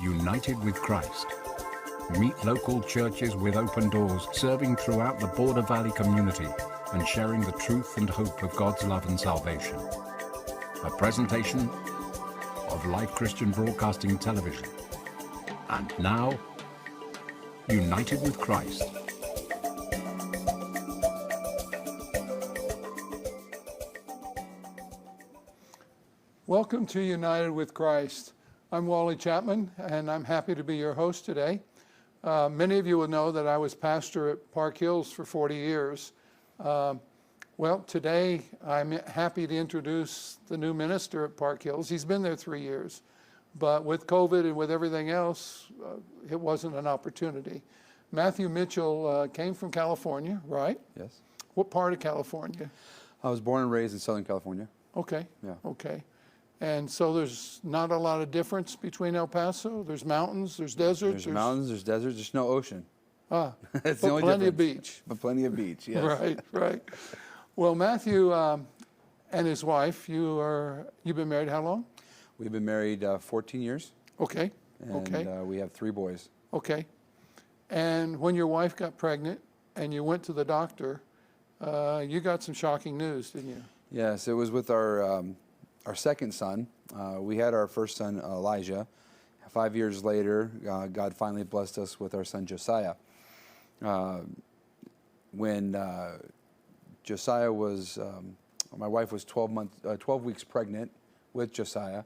united with Christ. Meet local churches with open doors, serving throughout the Border Valley community and sharing the truth and hope of God's love and salvation. A presentation of Life Christian Broadcasting Television. And now, United with Christ. Welcome to United with Christ. I'm Wally Chapman, and I'm happy to be your host today. Many of you will know that I was pastor at Park Hills for 40 years. Well, today I'm happy to introduce the new minister at Park Hills. He's been there 3 years, but with COVID and with everything else, it wasn't an opportunity. Matthew Mitchell came from California, right? Yes. What part of California? I was born and raised in Southern California. Okay. Yeah. Okay. And so there's not a lot of difference between El Paso. There's mountains, there's deserts. There's mountains, there's deserts, there's no ocean. That's the only plenty of difference. beach. But plenty of beach, yes. Right, right. Well, Matthew and his wife, you've been married how long? We've been married 14 years. Okay. And we have 3 boys. Okay. And when your wife got pregnant and you went to the doctor, you got some shocking news, didn't you? Yes, it was with our second son. We had our first son, Elijah. 5 years later, God finally blessed us with our son, Josiah. When Josiah was, my wife was 12 weeks pregnant with Josiah,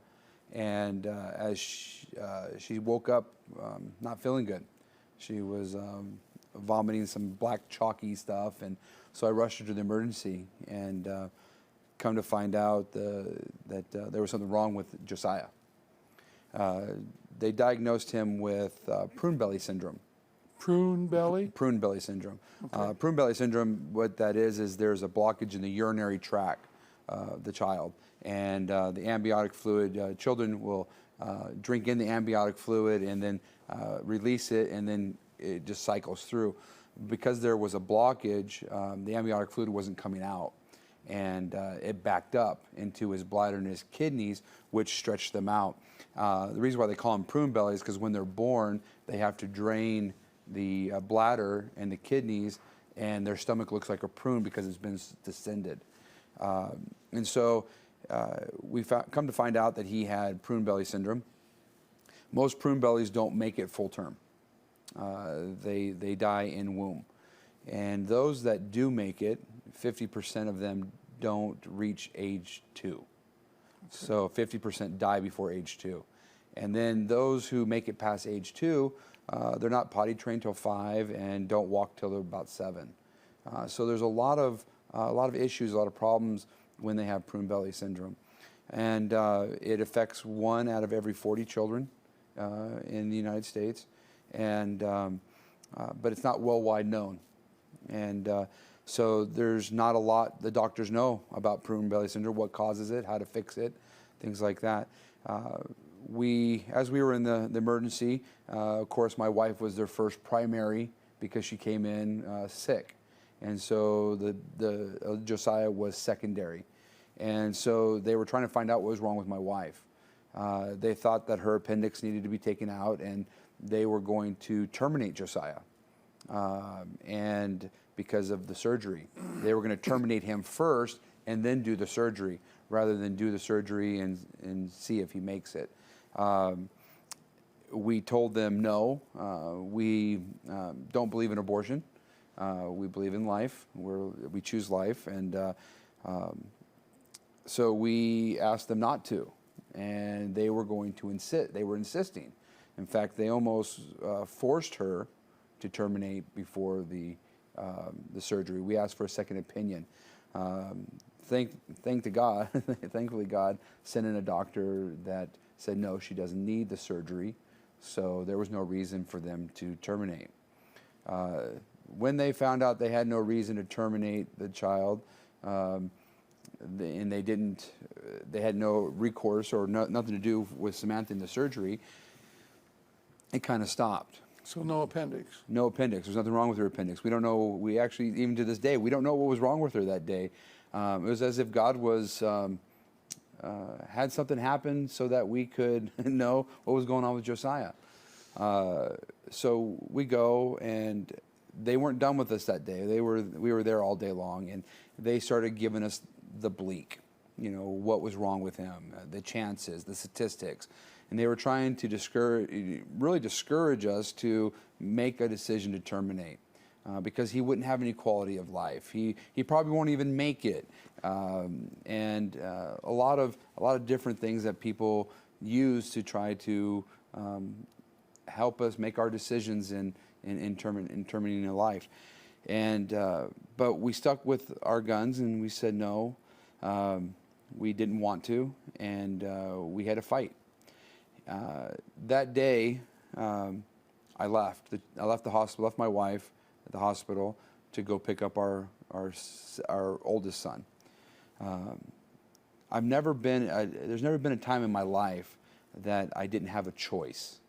and as she woke up not feeling good. She was vomiting some black chalky stuff, and so I rushed her to the emergency, and come to find out that there was something wrong with Josiah. They diagnosed him with prune belly syndrome. Prune belly? Prune belly syndrome. Okay. Prune belly syndrome, what that is there's a blockage in the urinary tract of the child. And the amniotic fluid, children will drink in the amniotic fluid and then release it, and then it just cycles through. Because there was a blockage, the amniotic fluid wasn't coming out. And it backed up into his bladder and his kidneys, which stretched them out. The reason why they call them prune belly is because when they're born, they have to drain the bladder and the kidneys, and their stomach looks like a prune because it's been distended. And so we come to find out that he had prune belly syndrome. Most prune bellies don't make it full term. They die in womb. And those that do make it, 50% of them don't reach age 2. Okay. So 50% die before age 2. And then those who make it past age 2, they're not potty trained till 5 and don't walk till they're about 7. So there's a lot of issues, a lot of problems when they have prune belly syndrome. And it affects 1 out of every 40 children in the United States. And but it's not well-wide known. And so there's not a lot the doctors know about prune belly syndrome, what causes it, how to fix it, things like that. As we were in the emergency, of course, my wife was their first primary because she came in sick. And so the Josiah was secondary. And so they were trying to find out what was wrong with my wife. They thought that her appendix needed to be taken out, and they were going to terminate Josiah. And because of the surgery, they were going to terminate him first and then do the surgery, rather than do the surgery and see if he makes it. We told them no. We don't believe in abortion. We believe in life. We choose life, and so we asked them not to, and they were going to insist. They were insisting. In fact, they almost forced her to terminate before the surgery. We asked for a second opinion. Thank to God, thankfully God sent in a doctor that said no, she doesn't need the surgery, so there was no reason for them to terminate. When they found out they had no reason to terminate the child, and they had no recourse or nothing to do with Samantha in the surgery, it kind of stopped. So no appendix? No appendix. There's nothing wrong with her appendix. We don't know. We actually, even to this day, we don't know what was wrong with her that day. It was as if God was had something happen so that we could know what was going on with Josiah. So we go, and they weren't done with us that day. We were there all day long, and they started giving us the bleak, what was wrong with him, the chances, the statistics. And they were trying to really discourage us to make a decision to terminate, because he wouldn't have any quality of life. He probably won't even make it, and a lot of different things that people use to try to help us make our decisions in terminating a life. And but we stuck with our guns, and we said no. We didn't want to, and we had a fight. That day, I left the hospital, left my wife at the hospital to go pick up our oldest son. There's never been a time in my life that I didn't have a choice,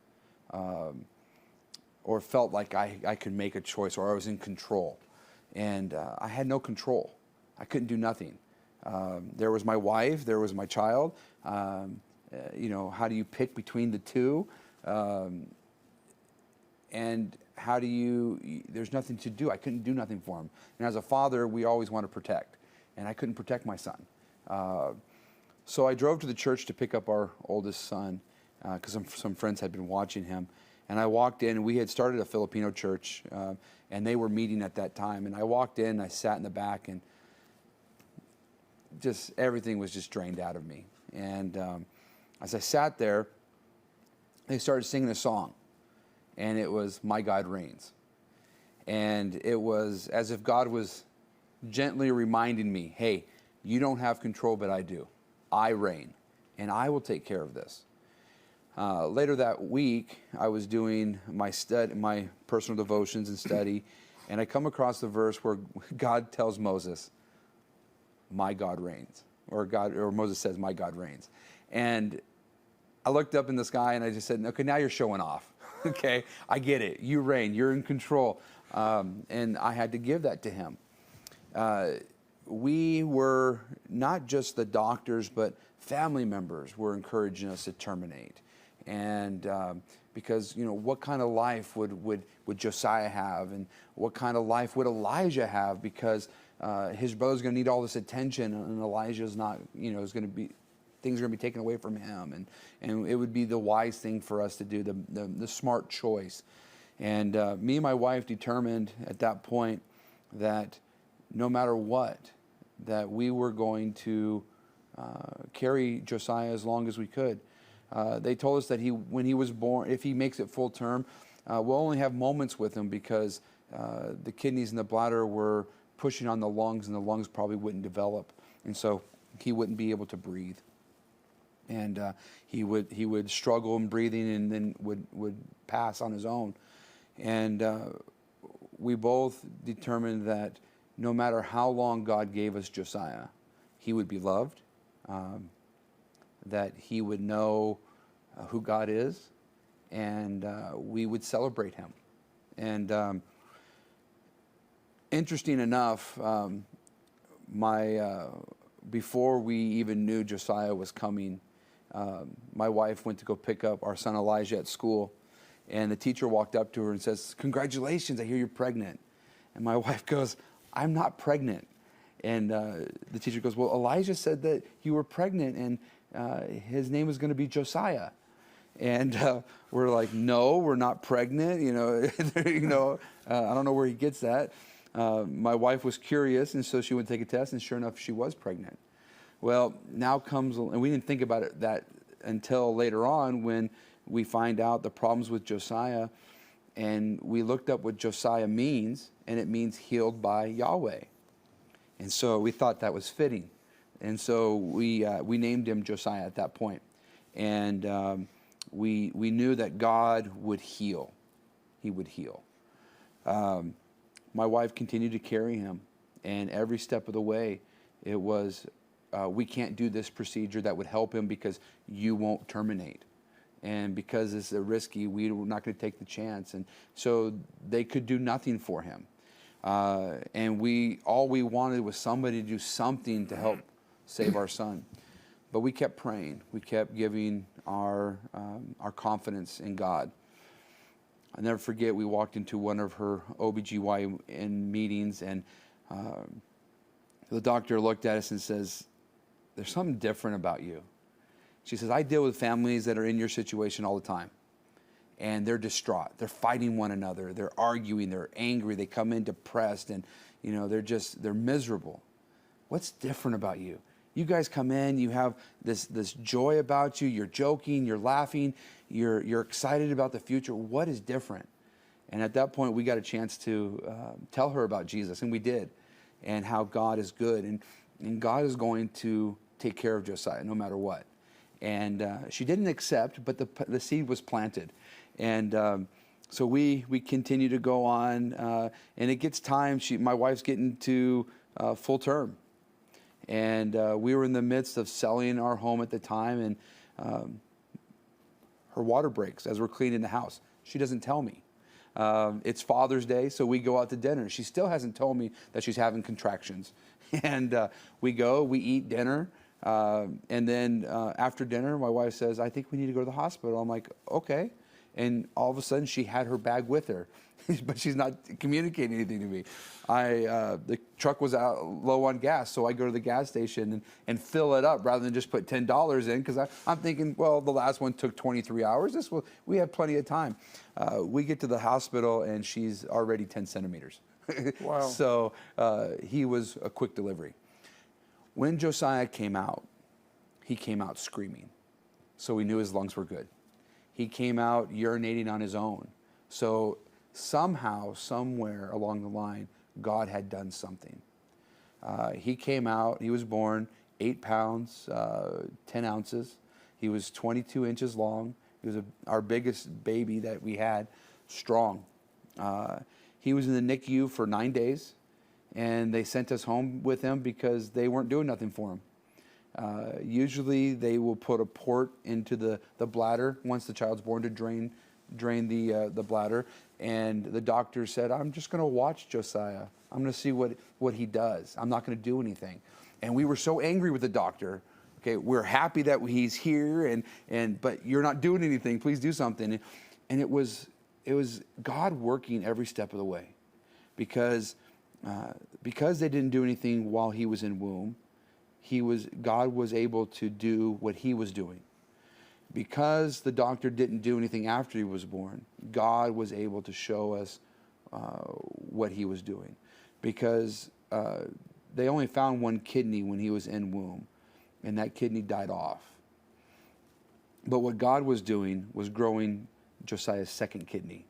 or felt like I could make a choice, or I was in control. And I had no control. I couldn't do nothing. There was my wife, there was my child. How do you pick between the two? And how do there's nothing to do. I couldn't do nothing for him. And as a father, we always want to protect. And I couldn't protect my son. So I drove to the church to pick up our oldest son, because some friends had been watching him. And I walked in, and we had started a Filipino church, and they were meeting at that time. And I walked in, I sat in the back, and just everything was just drained out of me. And as I sat there, they started singing a song, and it was "My God Reigns." And it was as if God was gently reminding me, hey, you don't have control, but I do. I reign, and I will take care of this. Later that week, I was doing my personal devotions and study, and I come across the verse where God tells Moses, "My God reigns," or Moses says, "My God reigns." And I looked up in the sky, and I just said, "Okay, now you're showing off." Okay, I get it. You reign. You're in control, and I had to give that to him. We were not just the doctors, but family members were encouraging us to terminate. And because, what kind of life would Josiah have, and what kind of life would Elijah have? Because his brother's going to need all this attention, and Elijah's not, is going to be, things are going to be taken away from him, and it would be the wise thing for us to do, the smart choice. And me and my wife determined at that point that no matter what, that we were going to carry Josiah as long as we could. They told us that when he was born, if he makes it full term, we'll only have moments with him, because the kidneys and the bladder were pushing on the lungs, and the lungs probably wouldn't develop, and so he wouldn't be able to breathe. And he would struggle in breathing, and then would pass on his own. And we both determined that no matter how long God gave us Josiah, he would be loved, that he would know who God is, and we would celebrate him. And interesting enough, before we even knew Josiah was coming, my wife went to go pick up our son Elijah at school, and the teacher walked up to her and says, "Congratulations, I hear you're pregnant." And my wife goes, "I'm not pregnant." And the teacher goes, "Well, Elijah said that you were pregnant, and his name was going to be Josiah." And we're like, "No, we're not pregnant." I don't know where he gets that. My wife was curious, and so she went to take a test, and sure enough, she was pregnant. Well, now comes, and we didn't think about that until later on, when we find out the problems with Josiah, and we looked up what Josiah means, and it means healed by Yahweh. And so we thought that was fitting. And so we named him Josiah at that point. And we knew that God would heal. He would heal. My wife continued to carry him. And every step of the way, it was, we can't do this procedure that would help him because you won't terminate. And because it's risky, we were not going to take the chance. And so they could do nothing for him. And all we wanted was somebody to do something to help save our son. But we kept praying. We kept giving our confidence in God. I'll never forget, we walked into one of her OBGYN meetings, and the doctor looked at us and says, "There's something different about you." She says, "I deal with families that are in your situation all the time. And they're distraught. They're fighting one another. They're arguing. They're angry. They come in depressed, and they're miserable. What's different about you? You guys come in. You have this joy about you. You're joking. You're laughing. You're excited about the future. What is different?" And at that point, we got a chance to tell her about Jesus, and we did, and how God is good, and God is going to take care of Josiah no matter what. And she didn't accept, but the seed was planted. And so we continue to go on, and it gets time. My wife's getting to full term. And we were in the midst of selling our home at the time, and her water breaks as we're cleaning the house. She doesn't tell me. It's Father's Day, so we go out to dinner. She still hasn't told me that she's having contractions. And we eat dinner. And then after dinner, my wife says, "I think we need to go to the hospital." I'm like, "Okay." And all of a sudden, she had her bag with her, but she's not communicating anything to me. The truck was out low on gas, so I go to the gas station and fill it up rather than just put $10 in, because I'm thinking, well, the last one took 23 hours. We have plenty of time. We get to the hospital, and she's already 10 centimeters. Wow. So he was a quick delivery. When Josiah came out, he came out screaming. So we knew his lungs were good. He came out urinating on his own. So somehow, somewhere along the line, God had done something. He came out, he was born 8 pounds, 10 ounces. He was 22 inches long. He was our biggest baby that we had, strong. He was in the NICU for 9 days. And they sent us home with him because they weren't doing nothing for him. Usually they will put a port into the bladder once the child's born to drain the bladder. And the doctor said, "I'm just going to watch Josiah. I'm going to see what he does. I'm not going to do anything." And we were so angry with the doctor. Okay, we're happy that he's here, but you're not doing anything. Please do something. And it was God working every step of the way, because they didn't do anything while he was in womb. God was able to do what he was doing. Because the doctor didn't do anything after he was born, God was able to show us what he was doing. Because they only found one kidney when he was in womb, and that kidney died off. But what God was doing was growing Josiah's second kidney.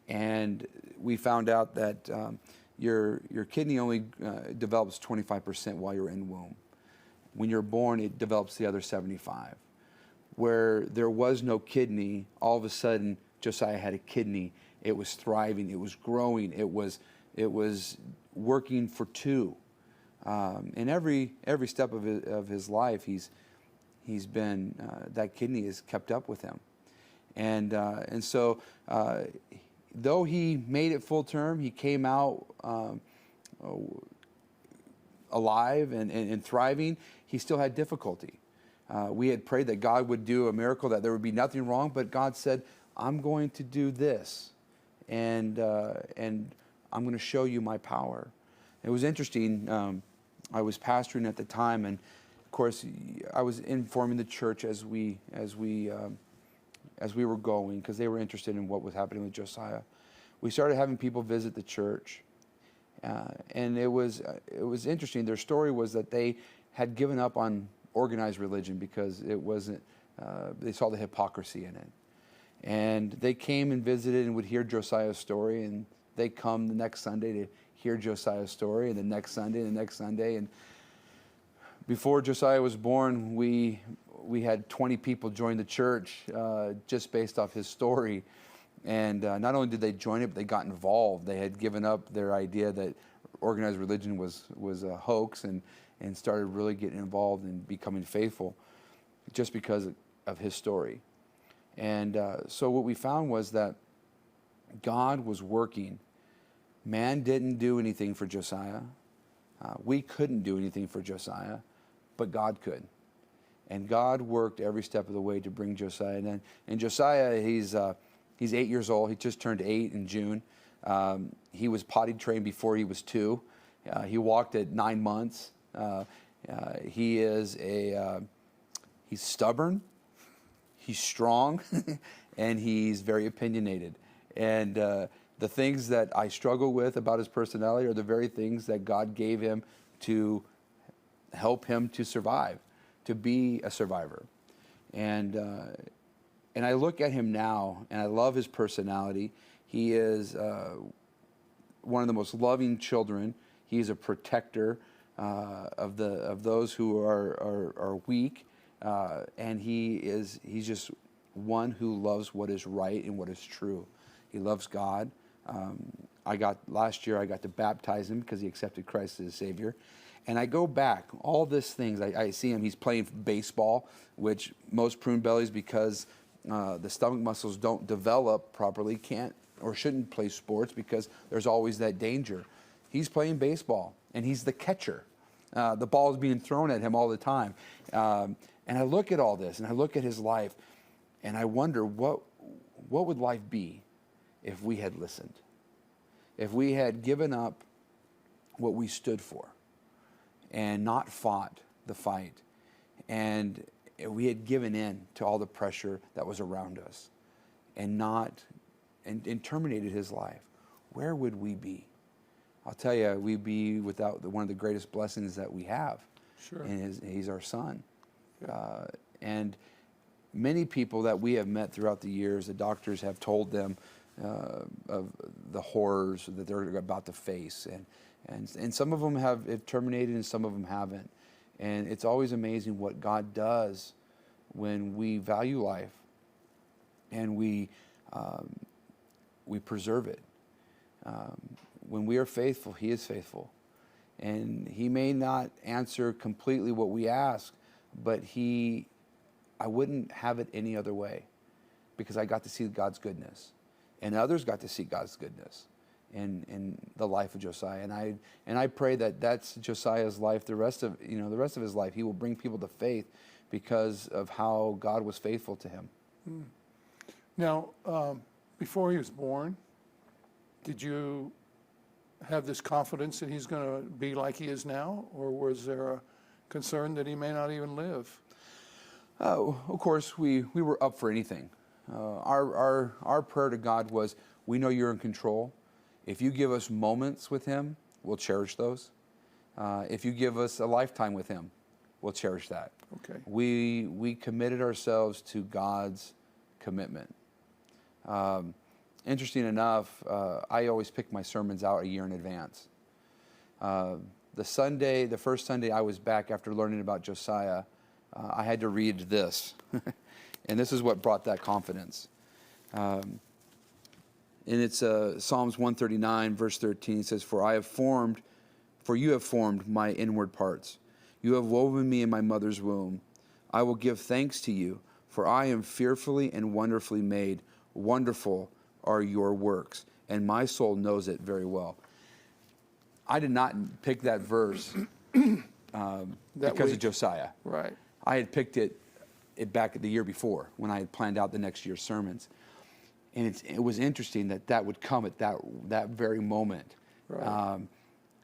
And we found out that your kidney only develops 25% while you're in womb. When you're born, it develops the other 75%. Where there was no kidney, all of a sudden Josiah had a kidney. It was thriving. It was growing. It was working for two. And every step of his life, he's been that kidney has kept up with him. And so though he made it full term, he came out alive and thriving. He still had difficulty. We had prayed that God would do a miracle, that there would be nothing wrong, but God said, "I'm going to do this, and I'm going to show you my power." It was interesting. I was pastoring at the time, and of course, I was informing the church as we were going, because they were interested in what was happening with Josiah. We started having people visit the church, and it was interesting. Their story was that they had given up on organized religion because it wasn't. They saw the hypocrisy in it, and they came and visited and would hear Josiah's story, and they come the next Sunday to hear Josiah's story, and the next Sunday, and the next Sunday, and before Josiah was born, we had 20 people join the church just based off his story. And not only did they join it, but they got involved. They had given up their idea that organized religion was a hoax, and started really getting involved and becoming faithful just because of his story. And so what we found was that God was working. Man didn't do anything for Josiah. We couldn't do anything for Josiah, but God could. And God worked every step of the way to bring Josiah in. And Josiah, He's 8 years old. He just turned 8 in June. He was potty trained before he was 2. He walked at 9 months. He's stubborn, he's strong, and he's very opinionated. And the things that I struggle with about his personality are the very things that God gave him to help him to survive, to be a survivor. And I look at him now, and I love his personality. He is one of the most loving children. He's a protector of those who are weak, and he's just one who loves what is right and what is true. He loves God. Last year I got to baptize him because he accepted Christ as his Savior. And I go back, all these things, I see him, he's playing baseball, which most prune bellies, because the stomach muscles don't develop properly, can't or shouldn't play sports because there's always that danger. He's playing baseball, and he's the catcher. The ball is being thrown at him all the time. And I look at all this, and I look at his life, and I wonder what would life be if we had listened, if we had given up what we stood for and not fought the fight, and we had given in to all the pressure that was around us and terminated his life. Where would we be? I'll tell you, we'd be without one of the greatest blessings that we have. Sure. And he's our son. And many people that we have met throughout the years, the doctors have told them of the horrors that they're about to face. And some of them have terminated and some of them haven't. And it's always amazing what God does when we value life and we preserve it. When we are faithful, he is faithful. And he may not answer completely what we ask, but I wouldn't have it any other way, because I got to see God's goodness. And others got to see God's goodness in the life of Josiah. And I pray that that's Josiah's life, the rest of his life. He will bring people to faith because of how God was faithful to him. Now, before he was born, did you have this confidence that he's going to be like he is now, or was there a concern that he may not even live? Oh, of course, we were up for anything. Our prayer to God was, we know you're in control. If you give us moments with him, we'll cherish those. If you give us a lifetime with him, we'll cherish that. Okay. We committed ourselves to God's commitment. Interesting enough, I always pick my sermons out a year in advance. The first Sunday I was back after learning about Josiah, I had to read this. And this is what brought that confidence. And it's Psalms 139, verse 13. It says, For you have formed my inward parts. You have woven me in my mother's womb. I will give thanks to you, for I am fearfully and wonderfully made. Wonderful are your works, and my soul knows it very well. I did not pick that verse because of Josiah. Right. I had picked it back the year before when I had planned out the next year's sermons. And it was interesting that would come at that very moment. Right.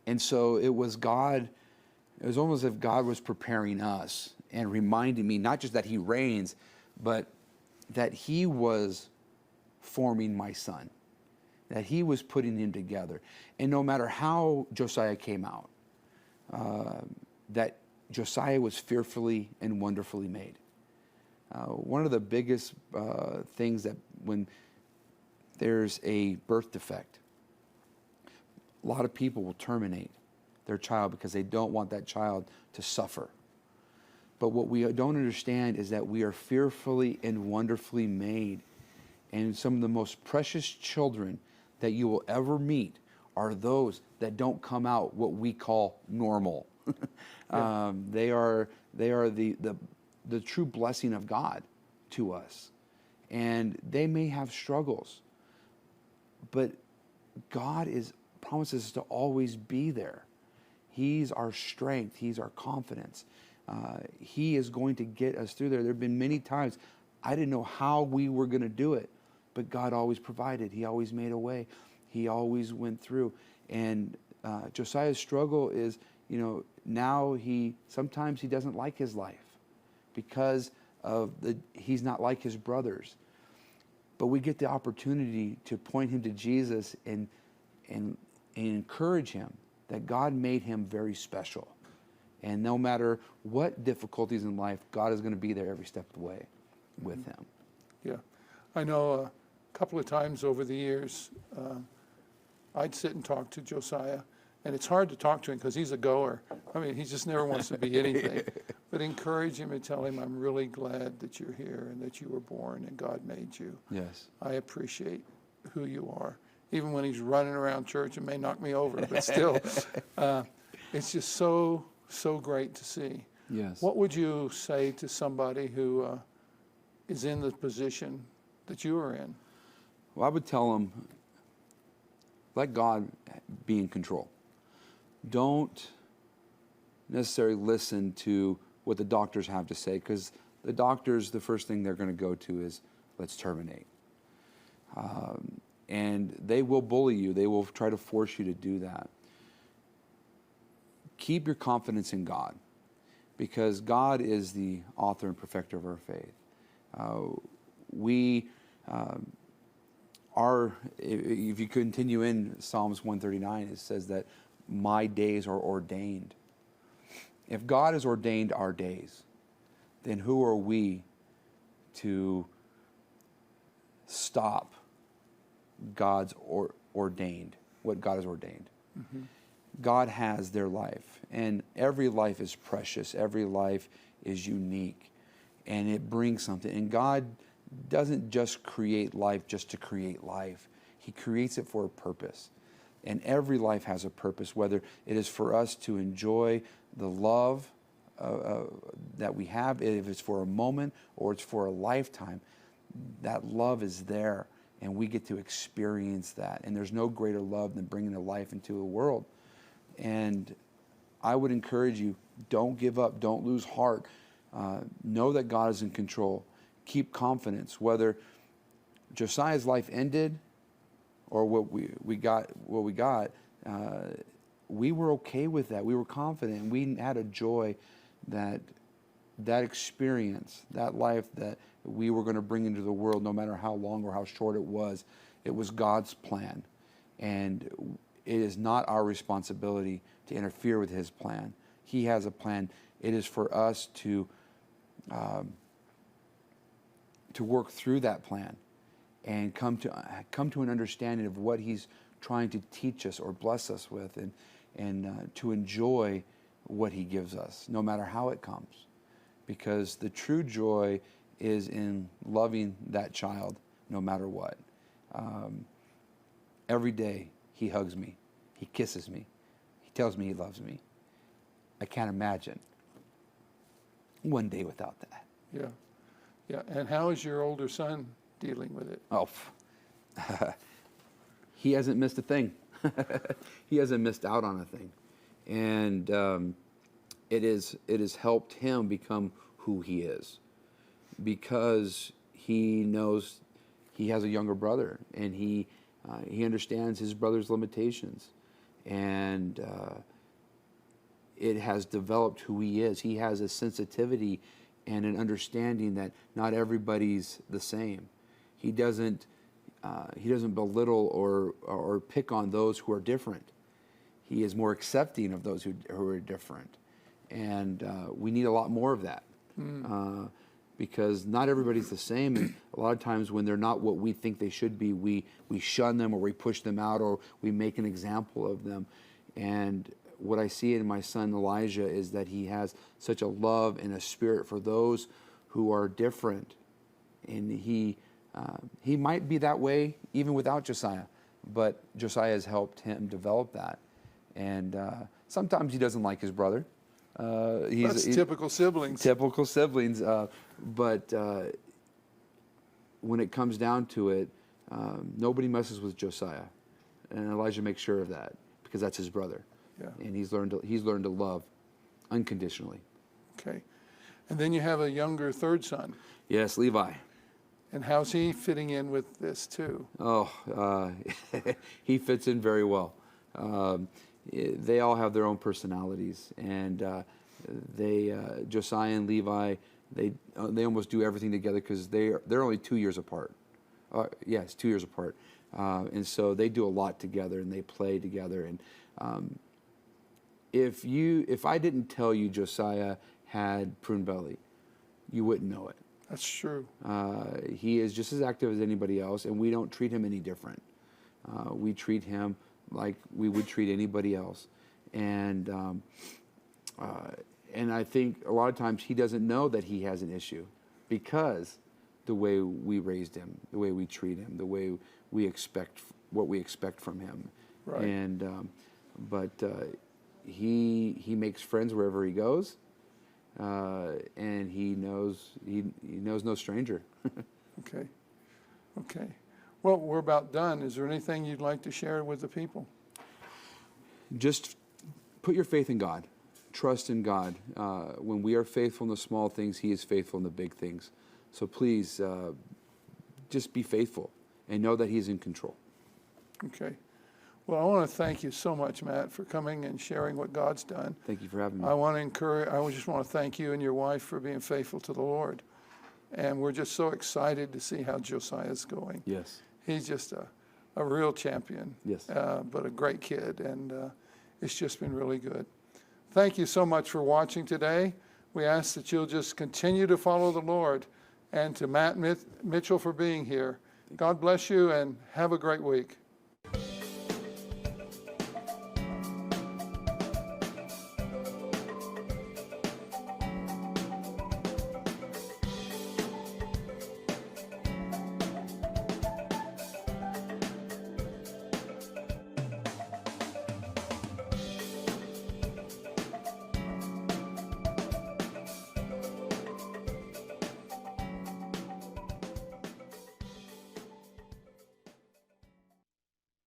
And so it was God, it was almost as if God was preparing us and reminding me, not just that he reigns, but that he was forming my son, that he was putting him together. And no matter how Josiah came out, that Josiah was fearfully and wonderfully made. One of the biggest things that when there's a birth defect, a lot of people will terminate their child because they don't want that child to suffer. But what we don't understand is that we are fearfully and wonderfully made. And some of the most precious children that you will ever meet are those that don't come out what we call normal. Yeah. They are the true blessing of God to us. And they may have struggles, but God promises to always be there. He's our strength. He's our confidence. He is going to get us through there. There have been many times I didn't know how we were going to do it, but God always provided. He always made a way. He always went through. And Josiah's struggle is, now sometimes he doesn't like his life because he's not like his brothers. But we get the opportunity to point him to Jesus and encourage him that God made him very special. And no matter what difficulties in life, God is going to be there every step of the way with him. Yeah. I know a couple of times over the years, I'd sit and talk to Josiah, and it's hard to talk to him because he's a goer. I mean, he just never wants to be anything. But encourage him and tell him, I'm really glad that you're here and that you were born and God made you. Yes. I appreciate who you are. Even when he's running around church and may knock me over, but still, it's just so great to see. Yes. What would you say to somebody who is in the position that you are in? Well, I would tell them, let God be in control. Don't necessarily listen to what the doctors have to say, because the doctors, the first thing they're going to go to is, let's terminate. And they will bully you. They will try to force you to do that. Keep your confidence in God, because God is the author and perfecter of our faith. If you continue in Psalms 139, it says that my days are ordained. If God has ordained our days, then who are we to stop God's ordained, what God has ordained? Mm-hmm. God has their life, and every life is precious. Every life is unique, and it brings something. And God doesn't just create life just to create life. He creates it for a purpose. And every life has a purpose, whether it is for us to enjoy the love that we have, if it's for a moment or it's for a lifetime. That love is there, and we get to experience that. And there's no greater love than bringing a life into a world. And I would encourage you, don't give up, don't lose heart. Know that God is in control. Keep confidence. Whether Josiah's life ended or what we got, we were okay with that. We were confident. We had a joy that experience, that life that we were going to bring into the world, no matter how long or how short it was God's plan. And it is not our responsibility to interfere with his plan. He has a plan. It is for us to work through that plan and come to an understanding of what he's trying to teach us or bless us with, and to enjoy what he gives us, no matter how it comes. Because the true joy is in loving that child no matter what. Every day he hugs me, he kisses me, he tells me he loves me. I can't imagine one day without that. Yeah. Yeah. And how is your older son dealing with it? Oh, he hasn't missed a thing. He hasn't missed out on a thing. And it has helped him become who he is, because he knows he has a younger brother, and he understands his brother's limitations, and it has developed who he is. He has a sensitivity and an understanding that not everybody's the same. He doesn't belittle or pick on those who are different. He is more accepting of those who are different, and we need a lot more of that. Because not everybody's the same, and a lot of times when they're not what we think they should be, we shun them, or we push them out, or we make an example of them. And what I see in my son Elijah is that he has such a love and a spirit for those who are different, and he might be that way even without Josiah, but Josiah has helped him develop that. And sometimes he doesn't like his brother. That's typical siblings. Typical siblings. But when it comes down to it, nobody messes with Josiah, and Elijah makes sure of that, because that's his brother. Yeah. And he's learned to love unconditionally. Okay. And then you have a younger third son. Yes, Levi. And how's he fitting in with this too? He fits in very well. They all have their own personalities, and Josiah and Levi, they almost do everything together because they're only 2 years apart. Yes, 2 years apart, and so they do a lot together and they play together. And if I didn't tell you Josiah had prune belly, you wouldn't know it. That's true. He is just as active as anybody else, and we don't treat him any different. We treat him like we would treat anybody else. And I think a lot of times he doesn't know that he has an issue because the way we raised him, the way we treat him, the way we expect what we expect from him. Right. And but he makes friends wherever he goes. And he knows no stranger. Okay. Okay. Well, we're about done. Is there anything you'd like to share with the people? Just put your faith in God. Trust in God. When we are faithful in the small things, He is faithful in the big things. So please, just be faithful and know that He is in control. Okay. Well, I want to thank you so much, Matt, for coming and sharing what God's done. Thank you for having me. I just want to thank you and your wife for being faithful to the Lord. And we're just so excited to see how Josiah's going. Yes. He's just a real champion. Yes. But a great kid, and it's just been really good. Thank you so much for watching today. We ask that you'll just continue to follow the Lord, and to Matt Mitchell for being here. God bless you, and have a great week.